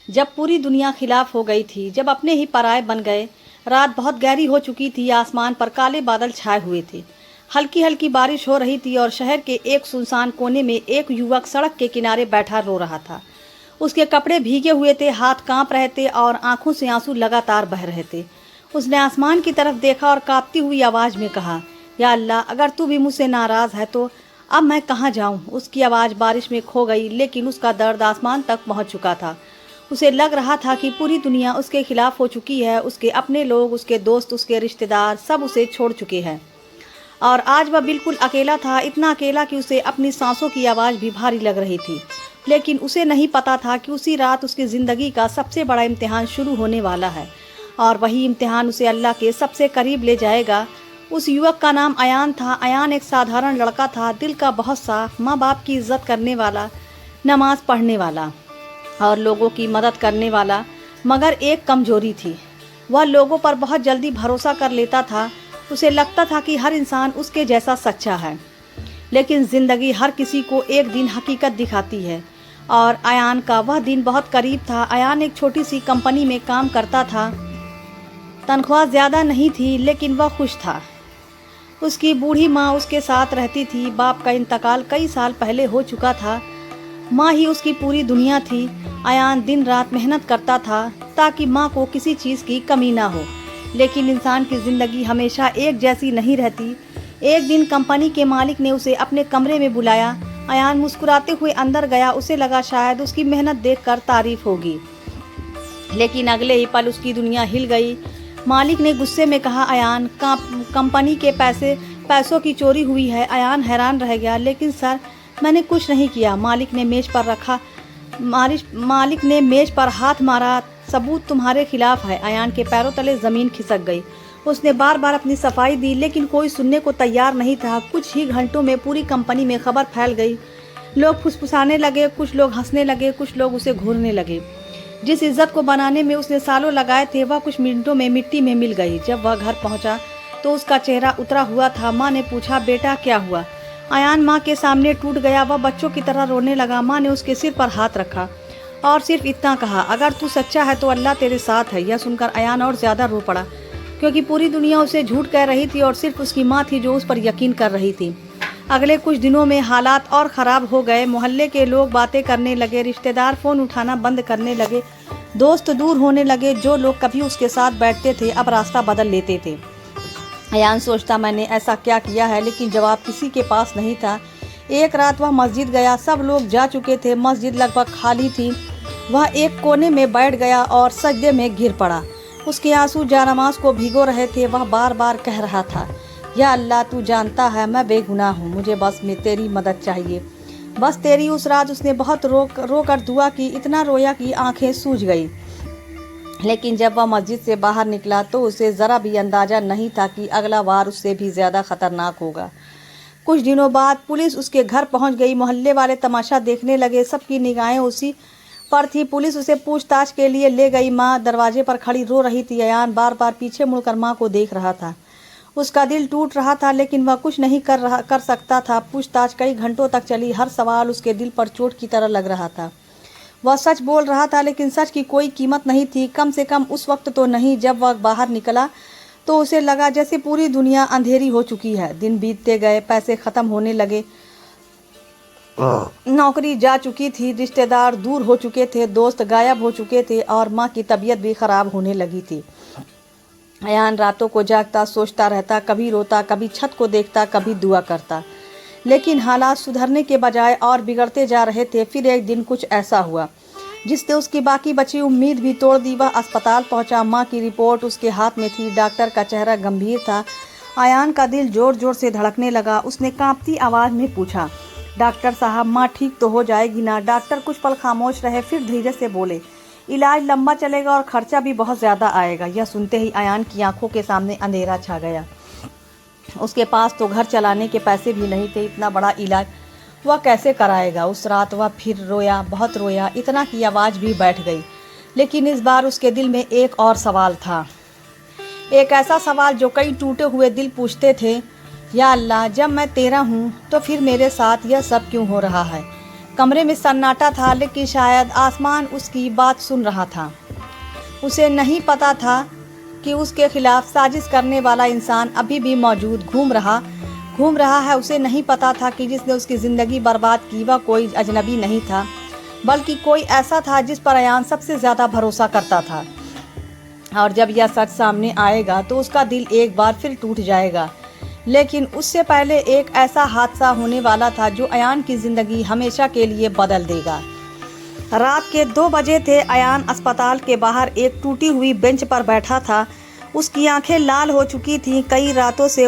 जब पूरी दुनिया खिलाफ हो गई थी, जब अपने ही पराये बन गए। रात बहुत गहरी हो चुकी थी, आसमान पर काले बादल छाए हुए थे। हल्की हल्की बारिश हो रही थी और शहर के एक सुनसान कोने में एक युवक सड़क के किनारे बैठा रो रहा था। उसके कपड़े भीगे हुए थे, हाथ कांप रहे थे और आंखों से आंसू लगातार बह रहे थे। उसने आसमान की तरफ देखा और कांपती हुई आवाज़ में कहा, या अल्लाह, अगर तू भी मुझसे नाराज़ है तो अब मैं कहाँ जाऊँ। उसकी आवाज़ बारिश में खो गई, लेकिन उसका दर्द आसमान तक पहुँच चुका था। उसे लग रहा था कि पूरी दुनिया उसके खिलाफ हो चुकी है। उसके अपने लोग, उसके दोस्त, उसके रिश्तेदार सब उसे छोड़ चुके हैं और आज वह बिल्कुल अकेला था, इतना अकेला कि उसे अपनी सांसों की आवाज़ भी भारी लग रही थी। लेकिन उसे नहीं पता था कि उसी रात उसकी ज़िंदगी का सबसे बड़ा इम्तिहान शुरू होने वाला है और वही इम्तिहान उसे अल्लाह के सबसे करीब ले जाएगा। उस युवक का नाम अयान था। अयान एक साधारण लड़का था, दिल का बहुत साफ, माँ बाप की इज्जत करने वाला, नमाज पढ़ने वाला और लोगों की मदद करने वाला। मगर एक कमजोरी थी, वह लोगों पर बहुत जल्दी भरोसा कर लेता था। उसे लगता था कि हर इंसान उसके जैसा सच्चा है, लेकिन ज़िंदगी हर किसी को एक दिन हकीकत दिखाती है और अयान का वह दिन बहुत करीब था। अयान एक छोटी सी कंपनी में काम करता था। तनख्वाह ज़्यादा नहीं थी, लेकिन वह खुश था। उसकी बूढ़ी माँ उसके साथ रहती थी। बाप का इंतकाल कई साल पहले हो चुका था। माँ ही उसकी पूरी दुनिया थी। अयान दिन रात मेहनत करता था ताकि माँ को किसी चीज़ की कमी ना हो, लेकिन इंसान की ज़िंदगी हमेशा एक जैसी नहीं रहती। एक दिन कंपनी के मालिक ने उसे अपने कमरे में बुलाया। अयान मुस्कुराते हुए अंदर गया। उसे लगा शायद उसकी मेहनत देखकर तारीफ होगी, लेकिन अगले ही पल उसकी दुनिया हिल गई। मालिक ने गुस्से में कहा, अयान, कंपनी के पैसों की चोरी हुई है। अयान हैरान रह गया, लेकिन सर, मैंने कुछ नहीं किया। मालिक ने मेज पर हाथ मारा। सबूत तुम्हारे खिलाफ है। अयान के पैरों तले ज़मीन खिसक गई। उसने बार बार अपनी सफाई दी, लेकिन कोई सुनने को तैयार नहीं था। कुछ ही घंटों में पूरी कंपनी में खबर फैल गई। लोग फुसफुसाने लगे, कुछ लोग हंसने लगे, कुछ लोग उसे घूरने लगे। जिस इज्जत को बनाने में उसने सालों लगाए थे, वह कुछ मिनटों में मिट्टी में मिल गई। जब वह घर पहुंचा तो उसका चेहरा उतरा हुआ था। माँ ने पूछा, बेटा क्या हुआ? अयान माँ के सामने टूट गया। वह बच्चों की तरह रोने लगा। माँ ने उसके सिर पर हाथ रखा और सिर्फ इतना कहा, अगर तू सच्चा है तो अल्लाह तेरे साथ है। यह सुनकर अयान और ज़्यादा रो पड़ा, क्योंकि पूरी दुनिया उसे झूठ कह रही थी और सिर्फ उसकी माँ थी जो उस पर यकीन कर रही थी। अगले कुछ दिनों में हालात और ख़राब हो गए। मोहल्ले के लोग बातें करने लगे, रिश्तेदार फ़ोन उठाना बंद करने लगे, दोस्त दूर होने लगे। जो लोग कभी उसके साथ बैठते थे अब रास्ता बदल लेते थे। अयान सोचता, मैंने ऐसा क्या किया है, लेकिन जवाब किसी के पास नहीं था। एक रात वह मस्जिद गया। सब लोग जा चुके थे, मस्जिद लगभग खाली थी। वह एक कोने में बैठ गया और सजदे में गिर पड़ा। उसके आंसू जानमाज को भिगो रहे थे। वह बार बार कह रहा था, या अल्लाह, तू जानता है मैं बेगुनाह हूँ, मुझे बस में तेरी मदद चाहिए, बस तेरी। उस रात उसने बहुत रो कर दुआ की, इतना रोया कि आंखें सूज गई। लेकिन जब वह मस्जिद से बाहर निकला तो उसे ज़रा भी अंदाज़ा नहीं था कि अगला वार उससे भी ज़्यादा ख़तरनाक होगा। कुछ दिनों बाद पुलिस उसके घर पहुंच गई। मोहल्ले वाले तमाशा देखने लगे, सबकी निगाहें उसी पर थी। पुलिस उसे पूछताछ के लिए ले गई। माँ दरवाजे पर खड़ी रो रही थी। अयान बार बार पीछे मुड़कर माँ को देख रहा था। उसका दिल टूट रहा था, लेकिन वह कुछ नहीं कर सकता था। पूछताछ कई घंटों तक चली। हर सवाल उसके दिल पर चोट की तरह लग रहा था। वह सच बोल रहा था, लेकिन सच की कोई कीमत नहीं थी, कम से कम उस वक्त तो नहीं। जब वह बाहर निकला तो उसे लगा जैसे पूरी दुनिया अंधेरी हो चुकी है। दिन बीतते गए, पैसे ख़त्म होने लगे, नौकरी जा चुकी थी, रिश्तेदार दूर हो चुके थे, दोस्त गायब हो चुके थे और माँ की तबीयत भी ख़राब होने लगी थी। अयान रातों को जागता, सोचता रहता, कभी रोता, कभी छत को देखता, कभी दुआ करता, लेकिन हालात सुधरने के बजाय और बिगड़ते जा रहे थे। फिर एक दिन कुछ ऐसा हुआ जिसने उसकी बाकी बची उम्मीद भी तोड़ दी। वह अस्पताल पहुंचा। माँ की रिपोर्ट उसके हाथ में थी। डॉक्टर का चेहरा गंभीर था। अयान का दिल जोर जोर से धड़कने लगा। उसने कांपती आवाज़ में पूछा, डॉक्टर साहब, माँ ठीक तो हो जाएगी ना? डॉक्टर कुछ पल खामोश रहे, फिर धीरे से बोले, इलाज लंबा चलेगा और खर्चा भी बहुत ज़्यादा आएगा। यह सुनते ही अयान की आंखों के सामने अंधेरा छा गया। उसके पास तो घर चलाने के पैसे भी नहीं थे, इतना बड़ा इलाज वह कैसे कराएगा? उस रात वह फिर रोया, बहुत रोया, इतना कि आवाज़ भी बैठ गई। लेकिन इस बार उसके दिल में एक और सवाल था, एक ऐसा सवाल जो कई टूटे हुए दिल पूछते थे, या अल्लाह, जब मैं तेरा हूँ तो फिर मेरे साथ यह सब क्यों हो रहा है? कमरे में सन्नाटा था, लेकिन शायद आसमान उसकी बात सुन रहा था। उसे नहीं पता था कि उसके खिलाफ साजिश करने वाला इंसान अभी भी मौजूद घूम रहा है। उसे नहीं पता था कि जिसने उसकी ज़िंदगी बर्बाद की वह कोई अजनबी नहीं था, बल्कि कोई ऐसा था जिस पर अयान सबसे ज़्यादा भरोसा करता था। और जब यह सच सामने आएगा तो उसका दिल एक बार फिर टूट जाएगा। लेकिन उससे पहले एक ऐसा हादसा होने वाला था जो अयान की ज़िंदगी हमेशा के लिए बदल देगा। रात के 2 बजे थे। अयान अस्पताल के बाहर एक टूटी हुई बेंच पर बैठा था। उसकी आंखें लाल हो चुकी थीं। कई रातों से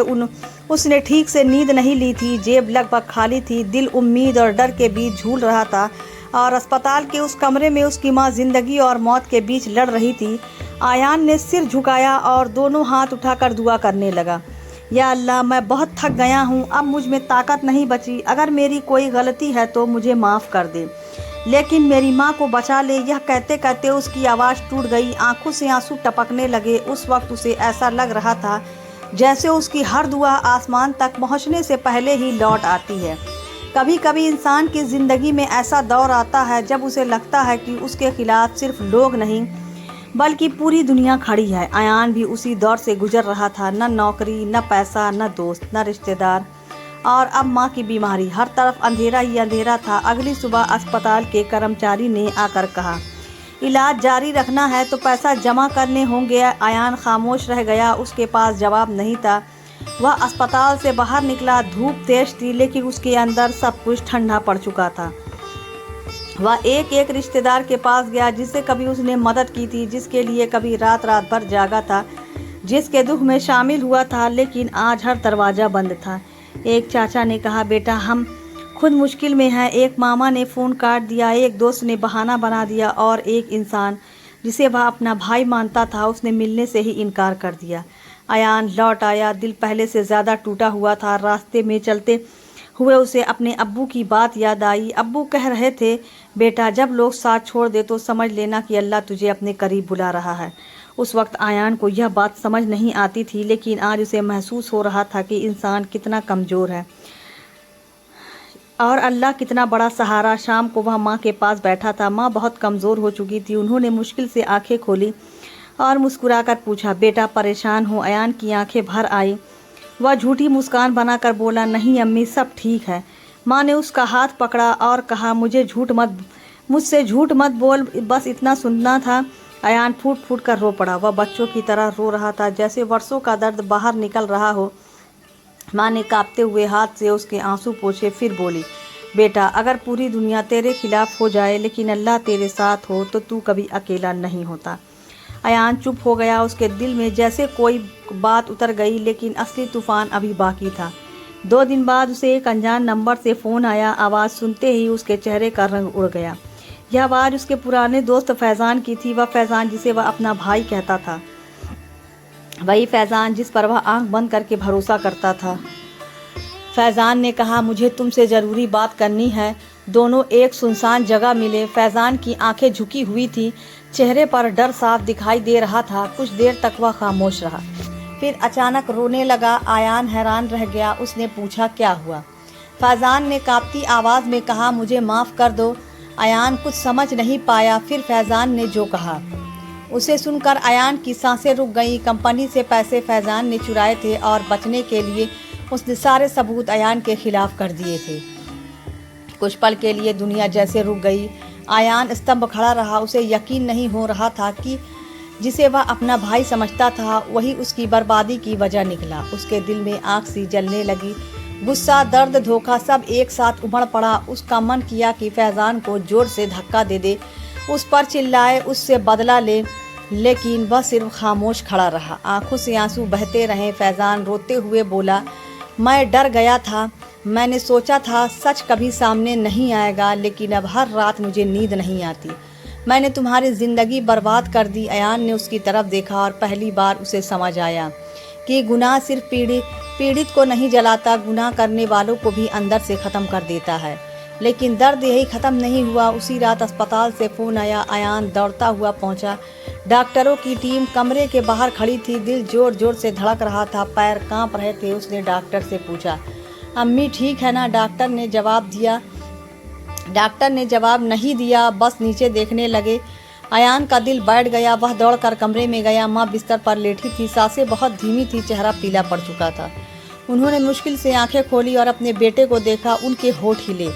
उसने ठीक से नींद नहीं ली थी। जेब लगभग खाली थी। दिल उम्मीद और डर के बीच झूल रहा था। और अस्पताल के उस कमरे में उसकी माँ ज़िंदगी और मौत के बीच लड़ रही थी। अयान ने सिर झुकाया और दोनों हाथ उठाकर दुआ करने लगा। या अल्लाह, मैं बहुत थक गया हूँ, अब मुझ में ताकत नहीं बची। अगर मेरी कोई गलती है तो मुझे माफ़ कर दे, लेकिन मेरी माँ को बचा ले। यह कहते कहते उसकी आवाज़ टूट गई। आंखों से आंसू टपकने लगे। उस वक्त उसे ऐसा लग रहा था जैसे उसकी हर दुआ आसमान तक पहुँचने से पहले ही लौट आती है। कभी कभी इंसान की ज़िंदगी में ऐसा दौर आता है जब उसे लगता है कि उसके खिलाफ सिर्फ लोग नहीं बल्कि पूरी दुनिया खड़ी है। अयान भी उसी दौर से गुजर रहा था। न नौकरी, न पैसा, न दोस्त, न रिश्तेदार, और अब माँ की बीमारी। हर तरफ अंधेरा ही अंधेरा था। अगली सुबह अस्पताल के कर्मचारी ने आकर कहा, इलाज जारी रखना है तो पैसा जमा करने होंगे। अयान खामोश रह गया। उसके पास जवाब नहीं था। वह अस्पताल से बाहर निकला। धूप तेज थी, लेकिन उसके अंदर सब कुछ ठंडा पड़ चुका था। वह एक एक रिश्तेदार के पास गया जिससे कभी उसने मदद की थी, जिसके लिए कभी रात रात भर जागा था, जिसके दुख में शामिल हुआ था। लेकिन आज हर दरवाज़ा बंद था। एक चाचा ने कहा, बेटा हम खुद मुश्किल में हैं। एक मामा ने फ़ोन काट दिया। एक दोस्त ने बहाना बना दिया। और एक इंसान जिसे वह अपना भाई मानता था, उसने मिलने से ही इनकार कर दिया। अयान लौट आया। दिल पहले से ज़्यादा टूटा हुआ था। रास्ते में चलते हुए उसे अपने अब्बू की बात याद आई। अब्बू कह रहे थे, बेटा जब लोग साथ छोड़ दे तो समझ लेना कि अल्लाह तुझे अपने करीब बुला रहा है। उस वक्त अयान को यह बात समझ नहीं आती थी, लेकिन आज उसे महसूस हो रहा था कि इंसान कितना कमज़ोर है और अल्लाह कितना बड़ा सहारा। शाम को वह माँ के पास बैठा था। माँ बहुत कमज़ोर हो चुकी थी। उन्होंने मुश्किल से आंखें खोली और मुस्कुराकर पूछा, बेटा परेशान हो? अयान की आंखें भर आई। वह झूठी मुस्कान बनाकर बोला, नहीं अम्मी, सब ठीक है। माँ ने उसका हाथ पकड़ा और कहा, मुझसे झूठ मत बोल, बस इतना सुनना था। अयान फूट फूट कर रो पड़ा। वह बच्चों की तरह रो रहा था, जैसे वर्षों का दर्द बाहर निकल रहा हो। माँ ने कांपते हुए हाथ से उसके आंसू पोंछे, फिर बोली, बेटा अगर पूरी दुनिया तेरे खिलाफ हो जाए लेकिन अल्लाह तेरे साथ हो तो तू कभी अकेला नहीं होता। अयान चुप हो गया। उसके दिल में जैसे कोई बात उतर गई, लेकिन असली तूफान अभी बाकी था। 2 दिन बाद उसे एक अनजान नंबर से फ़ोन आया। आवाज़ सुनते ही उसके चेहरे का रंग उड़ गया। यह आवाज़ उसके पुराने दोस्त फैज़ान की थी। वह फैज़ान जिसे वह अपना भाई कहता था, वही फैज़ान जिस पर वह आंख बंद करके भरोसा करता था। फैज़ान ने कहा, मुझे तुमसे ज़रूरी बात करनी है। दोनों एक सुनसान जगह मिले। फैज़ान की आंखें झुकी हुई थी, चेहरे पर डर साफ दिखाई दे रहा था। कुछ देर तक वह खामोश रहा, फिर अचानक रोने लगा। अयान हैरान रह गया। उसने पूछा, क्या हुआ? फैज़ान ने कांपती आवाज़ में कहा, मुझे माफ़ कर दो। अयान कुछ समझ नहीं पाया। फिर फैज़ान ने जो कहा उसे सुनकर अयान की सांसें रुक गईं। कंपनी से पैसे फैज़ान ने चुराए थे और बचने के लिए उसने सारे सबूत अयान के खिलाफ कर दिए थे। कुछ पल के लिए दुनिया जैसे रुक गई। अयान स्तंभ खड़ा रहा। उसे यकीन नहीं हो रहा था कि जिसे वह अपना भाई समझता था वही उसकी बर्बादी की वजह निकला। उसके दिल में आग सी जलने लगी। गुस्सा, दर्द, धोखा सब एक साथ उमड़ पड़ा। उसका मन किया कि फैज़ान को जोर से धक्का दे दे, उस पर चिल्लाए, उससे बदला ले, लेकिन वह सिर्फ खामोश खड़ा रहा। आंखों से आंसू बहते रहे। फैज़ान रोते हुए बोला, मैं डर गया था। मैंने सोचा था सच कभी सामने नहीं आएगा, लेकिन अब हर रात मुझे नींद नहीं आती। मैंने तुम्हारी ज़िंदगी बर्बाद कर दी। अयान ने उसकी तरफ देखा और पहली बार उसे समझ आया कि गुनाह सिर्फ पीड़ित को नहीं जलाता, गुनाह करने वालों को भी अंदर से ख़त्म कर देता है। लेकिन दर्द यही ख़त्म नहीं हुआ। उसी रात अस्पताल से फ़ोन आया। अयान दौड़ता हुआ पहुंचा। डॉक्टरों की टीम कमरे के बाहर खड़ी थी। दिल जोर जोर से धड़क रहा था, पैर कांप रहे थे। उसने डॉक्टर से पूछा, अम्मी ठीक है ना? डॉक्टर ने जवाब दिया, डॉक्टर ने जवाब नहीं दिया, बस नीचे देखने लगे। अयान का दिल बैठ गया। वह दौड़कर कमरे में गया। माँ बिस्तर पर लेटी थी, सांसें बहुत धीमी थी, चेहरा पीला पड़ चुका था। उन्होंने मुश्किल से आंखें खोली और अपने बेटे को देखा। उनके होठ हिले।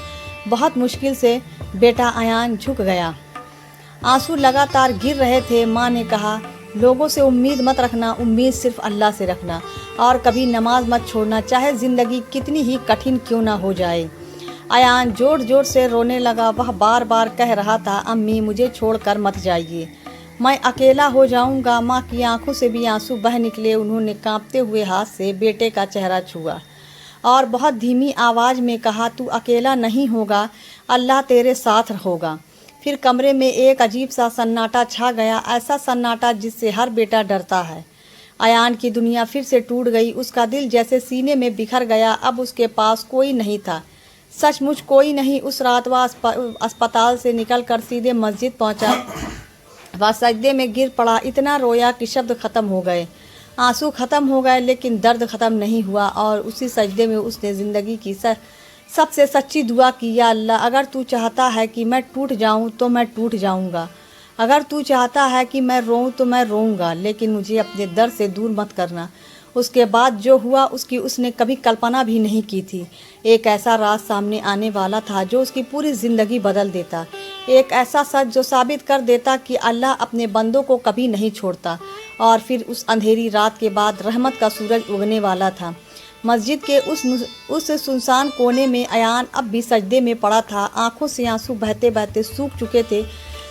बहुत मुश्किल से बेटा अयान झुक गया। आंसू लगातार गिर रहे थे। माँ ने कहा, लोगों से उम्मीद मत रखना, उम्मीद सिर्फ अल्लाह से रखना, और कभी नमाज मत छोड़ना, चाहे ज़िंदगी कितनी ही कठिन क्यों ना हो जाए। अयान जोर जोर से रोने लगा। वह बार बार कह रहा था, अम्मी मुझे छोड़कर मत जाइए, मैं अकेला हो जाऊंगा। माँ की आंखों से भी आंसू बह निकले। उन्होंने कांपते हुए हाथ से बेटे का चेहरा छुआ और बहुत धीमी आवाज़ में कहा, तू अकेला नहीं होगा, अल्लाह तेरे साथ होगा। फिर कमरे में एक अजीब सा सन्नाटा छा गया, ऐसा सन्नाटा जिससे हर बेटा डरता है। अयान की दुनिया फिर से टूट गई। उसका दिल जैसे सीने में बिखर गया। अब उसके पास कोई नहीं था, सचमुच कोई नहीं। उस रात वह अस्पताल से निकलकर सीधे मस्जिद पहुंचा। वह सजदे में गिर पड़ा। इतना रोया कि शब्द ख़त्म हो गए, आंसू ख़त्म हो गए, लेकिन दर्द ख़त्म नहीं हुआ। और उसी सजदे में उसने ज़िंदगी की सबसे सच्ची दुआ की, या अल्लाह, अगर तू चाहता है कि मैं टूट जाऊं तो मैं टूट जाऊंगा, अगर तू चाहता है कि मैं रोऊं तो मैं रोऊंगा, लेकिन मुझे अपने दर से दूर मत करना। उसके बाद जो हुआ उसकी उसने कभी कल्पना भी नहीं की थी। एक ऐसा राज सामने आने वाला था जो उसकी पूरी ज़िंदगी बदल देता, एक ऐसा सच जो साबित कर देता कि अल्लाह अपने बंदों को कभी नहीं छोड़ता। और फिर उस अंधेरी रात के बाद रहमत का सूरज उगने वाला था। मस्जिद के उस सुनसान कोने में अयान अब भी सजदे में पड़ा था। आंखों से आंसू बहते बहते सूख चुके थे।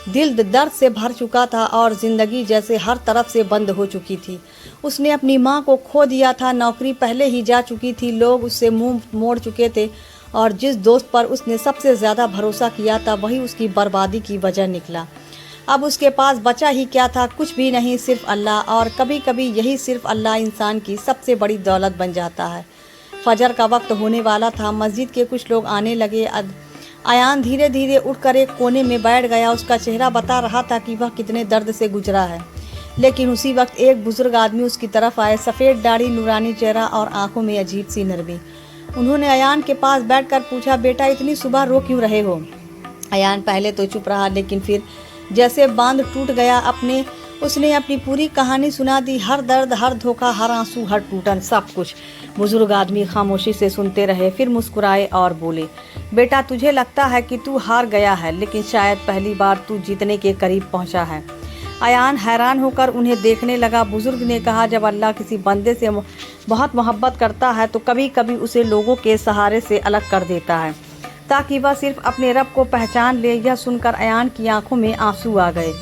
दिल दर्द से भर चुका था और ज़िंदगी जैसे हर तरफ से बंद हो चुकी थी। उसने अपनी माँ को खो दिया था, नौकरी पहले ही जा चुकी थी, लोग उससे मुंह मोड़ चुके थे, और जिस दोस्त पर उसने सबसे ज़्यादा भरोसा किया था वही उसकी बर्बादी की वजह निकला। अब उसके पास बचा ही क्या था? कुछ भी नहीं, सिर्फ अल्लाह। और कभी कभी यही सिर्फ अल्लाह इंसान की सबसे बड़ी दौलत बन जाता है। फजर का वक्त होने वाला था। मस्जिद के कुछ लोग आने लगे। अयान धीरे धीरे उठकर एक कोने में बैठ गया। उसका चेहरा बता रहा था कि वह कितने दर्द से गुजरा है। लेकिन उसी वक्त एक बुजुर्ग आदमी उसकी तरफ आए, सफ़ेद दाढ़ी, नूरानी चेहरा और आंखों में अजीब सी नरमी। उन्होंने अयान के पास बैठकर पूछा, बेटा इतनी सुबह रो क्यों रहे हो? अयान पहले तो चुप रहा, लेकिन फिर जैसे बांध टूट गया उसने अपनी पूरी कहानी सुना दी। हर दर्द, हर धोखा, हर आंसू, हर टूटन, सब कुछ। बुजुर्ग आदमी खामोशी से सुनते रहे, फिर मुस्कुराए और बोले, बेटा तुझे लगता है कि तू हार गया है, लेकिन शायद पहली बार तू जीतने के करीब पहुंचा है। अयान हैरान होकर उन्हें देखने लगा। बुजुर्ग ने कहा, जब अल्लाह किसी बंदे से बहुत मोहब्बत करता है तो कभी कभी उसे लोगों के सहारे से अलग कर देता है, ताकि वह सिर्फ अपने रब को पहचान ले। यह सुनकर अयान की आंखों में आंसू आ गए,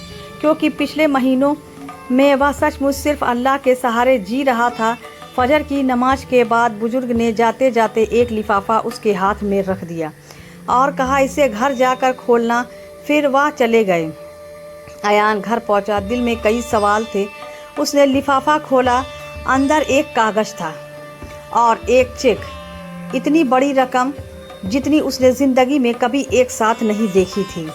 क्योंकि पिछले महीनों में वह सचमुच सिर्फ अल्लाह के सहारे जी रहा था। फजर की नमाज के बाद बुजुर्ग ने जाते जाते एक लिफाफा उसके हाथ में रख दिया और कहा, इसे घर जाकर खोलना। फिर वह चले गए। अयान घर पहुंचा। दिल में कई सवाल थे। उसने लिफाफा खोला। अंदर एक कागज़ था और एक चेक। इतनी बड़ी रकम जितनी उसने ज़िंदगी में कभी एक साथ नहीं देखी थी।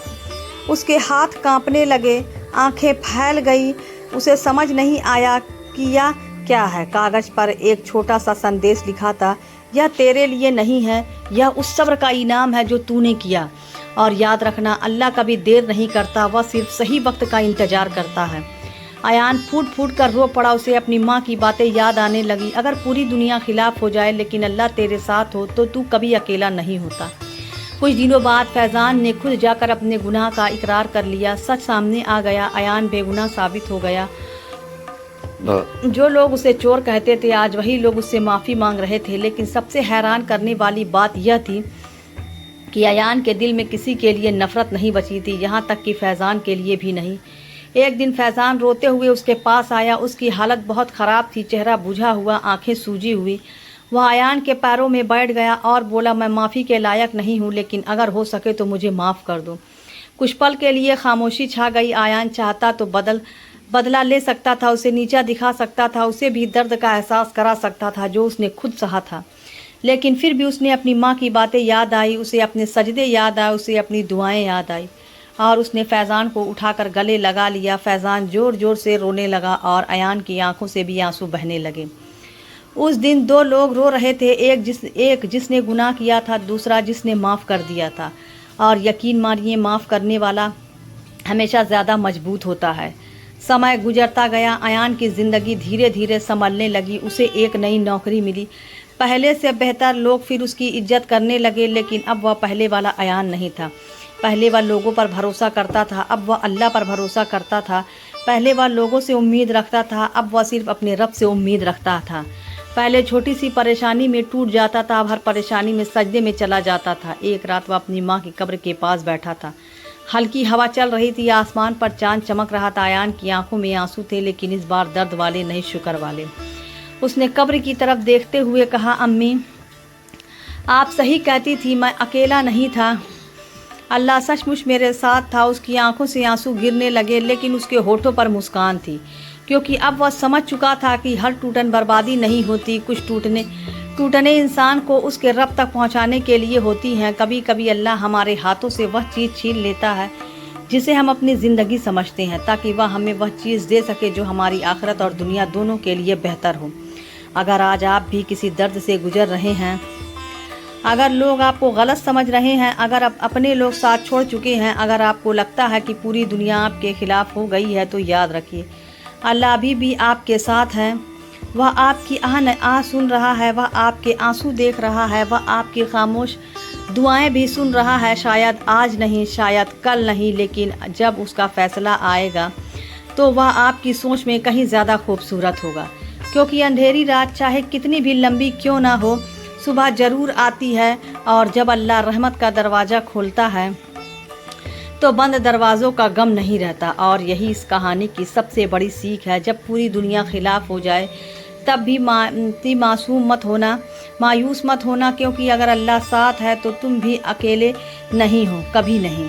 उसके हाथ कांपने लगे, आंखें फैल गई। उसे समझ नहीं आया कि यह क्या है। कागज़ पर एक छोटा सा संदेश लिखा था, यह तेरे लिए नहीं है, यह उस सब्र का इनाम है जो तूने किया। और याद रखना, अल्लाह कभी देर नहीं करता, वह सिर्फ सही वक्त का इंतज़ार करता है। अयान फूट फूट कर रो पड़ा। उसे अपनी माँ की बातें याद आने लगी। अगर पूरी दुनिया खिलाफ हो जाए लेकिन अल्लाह तेरे साथ हो तो तू कभी अकेला नहीं होता। कुछ दिनों बाद फैज़ान ने खुद जाकर अपने गुनाह का इकरार कर लिया। सच सामने आ गया। अयान बेगुनाह साबित हो गया। जो लोग उसे चोर कहते थे, आज वही लोग उससे माफ़ी मांग रहे थे। लेकिन सबसे हैरान करने वाली बात यह थी कि अयान के दिल में किसी के लिए नफ़रत नहीं बची थी, यहाँ तक कि फैज़ान के लिए भी नहीं। एक दिन फैज़ान रोते हुए उसके पास आया। उसकी हालत बहुत ख़राब थी, चेहरा बुझा हुआ, आंखें सूजी हुई। वह अयान के पैरों में बैठ गया और बोला, मैं माफ़ी के लायक नहीं हूँ, लेकिन अगर हो सके तो मुझे माफ़ कर दो। कुछ पल के लिए खामोशी छा गई। अयान चाहता तो बदला ले सकता था, उसे नीचा दिखा सकता था, उसे भी दर्द का एहसास करा सकता था जो उसने खुद सहा था। लेकिन फिर भी उसने अपनी माँ की बातें याद आई, उसे अपने सजदे याद आए, उसे अपनी दुआएं याद आई और उसने फैज़ान को उठाकर गले लगा लिया। फैज़ान ज़ोर ज़ोर से रोने लगा और अयान की आंखों से भी आंसू बहने लगे। उस दिन दो लोग रो रहे थे, एक जिसने गुनाह किया था, दूसरा जिसने माफ़ कर दिया था। और यकीन मानिए माफ़ करने वाला हमेशा ज़्यादा मजबूत होता है। समय गुजरता गया, अयान की ज़िंदगी धीरे धीरे संभलने लगी। उसे एक नई नौकरी मिली, पहले से बेहतर। लोग फिर उसकी इज्जत करने लगे, लेकिन अब वह पहले वाला अयान नहीं था। पहले वह लोगों पर भरोसा करता था, अब वह अल्लाह पर भरोसा करता था। पहले वह लोगों से उम्मीद रखता था, अब वह सिर्फ अपने रब से उम्मीद रखता था। पहले छोटी सी परेशानी में टूट जाता था, अब हर परेशानी में सजदे में चला जाता था। एक रात वह अपनी माँ की कब्र के पास बैठा था। हल्की हवा चल रही थी, आसमान पर चांद चमक रहा था। अयान की आंखों में आंसू थे, लेकिन इस बार दर्द वाले नहीं, शुक्र वाले। उसने कब्र की तरफ देखते हुए कहा, अम्मी आप सही कहती थी, मैं अकेला नहीं था। अल्लाह सचमुच मेरे साथ था। उसकी आंखों से आंसू गिरने लगे, लेकिन उसके होठों पर मुस्कान थी, क्योंकि अब वह समझ चुका था कि हर टूटन बर्बादी नहीं होती। कुछ टूटने इंसान को उसके रब तक पहुंचाने के लिए होती हैं। कभी कभी अल्लाह हमारे हाथों से वह चीज़ छीन लेता है जिसे हम अपनी ज़िंदगी समझते हैं, ताकि वह हमें वह चीज़ दे सके जो हमारी आखिरत और दुनिया दोनों के लिए बेहतर हो। अगर आज आप भी किसी दर्द से गुजर रहे हैं, अगर लोग आपको गलत समझ रहे हैं, अगर आप अपने लोग साथ छोड़ चुके हैं, अगर आपको लगता है कि पूरी दुनिया आपके खिलाफ हो गई है, तो याद रखिए अल्लाह अभी भी आपके साथ है। वह आपकी आह सुन रहा है, वह आपके आंसू देख रहा है, वह आपकी खामोश दुआएं भी सुन रहा है। शायद आज नहीं, शायद कल नहीं, लेकिन जब उसका फैसला आएगा तो वह आपकी सोच में कहीं ज़्यादा खूबसूरत होगा। क्योंकि अंधेरी रात चाहे कितनी भी लंबी क्यों ना हो, सुबह ज़रूर आती है। और जब अल्लाह रहमत का दरवाज़ा खोलता है तो बंद दरवाज़ों का गम नहीं रहता। और यही इस कहानी की सबसे बड़ी सीख है। जब पूरी दुनिया खिलाफ हो जाए तब भी मायूस मत होना, क्योंकि अगर अल्लाह साथ है तो तुम भी अकेले नहीं हो, कभी नहीं।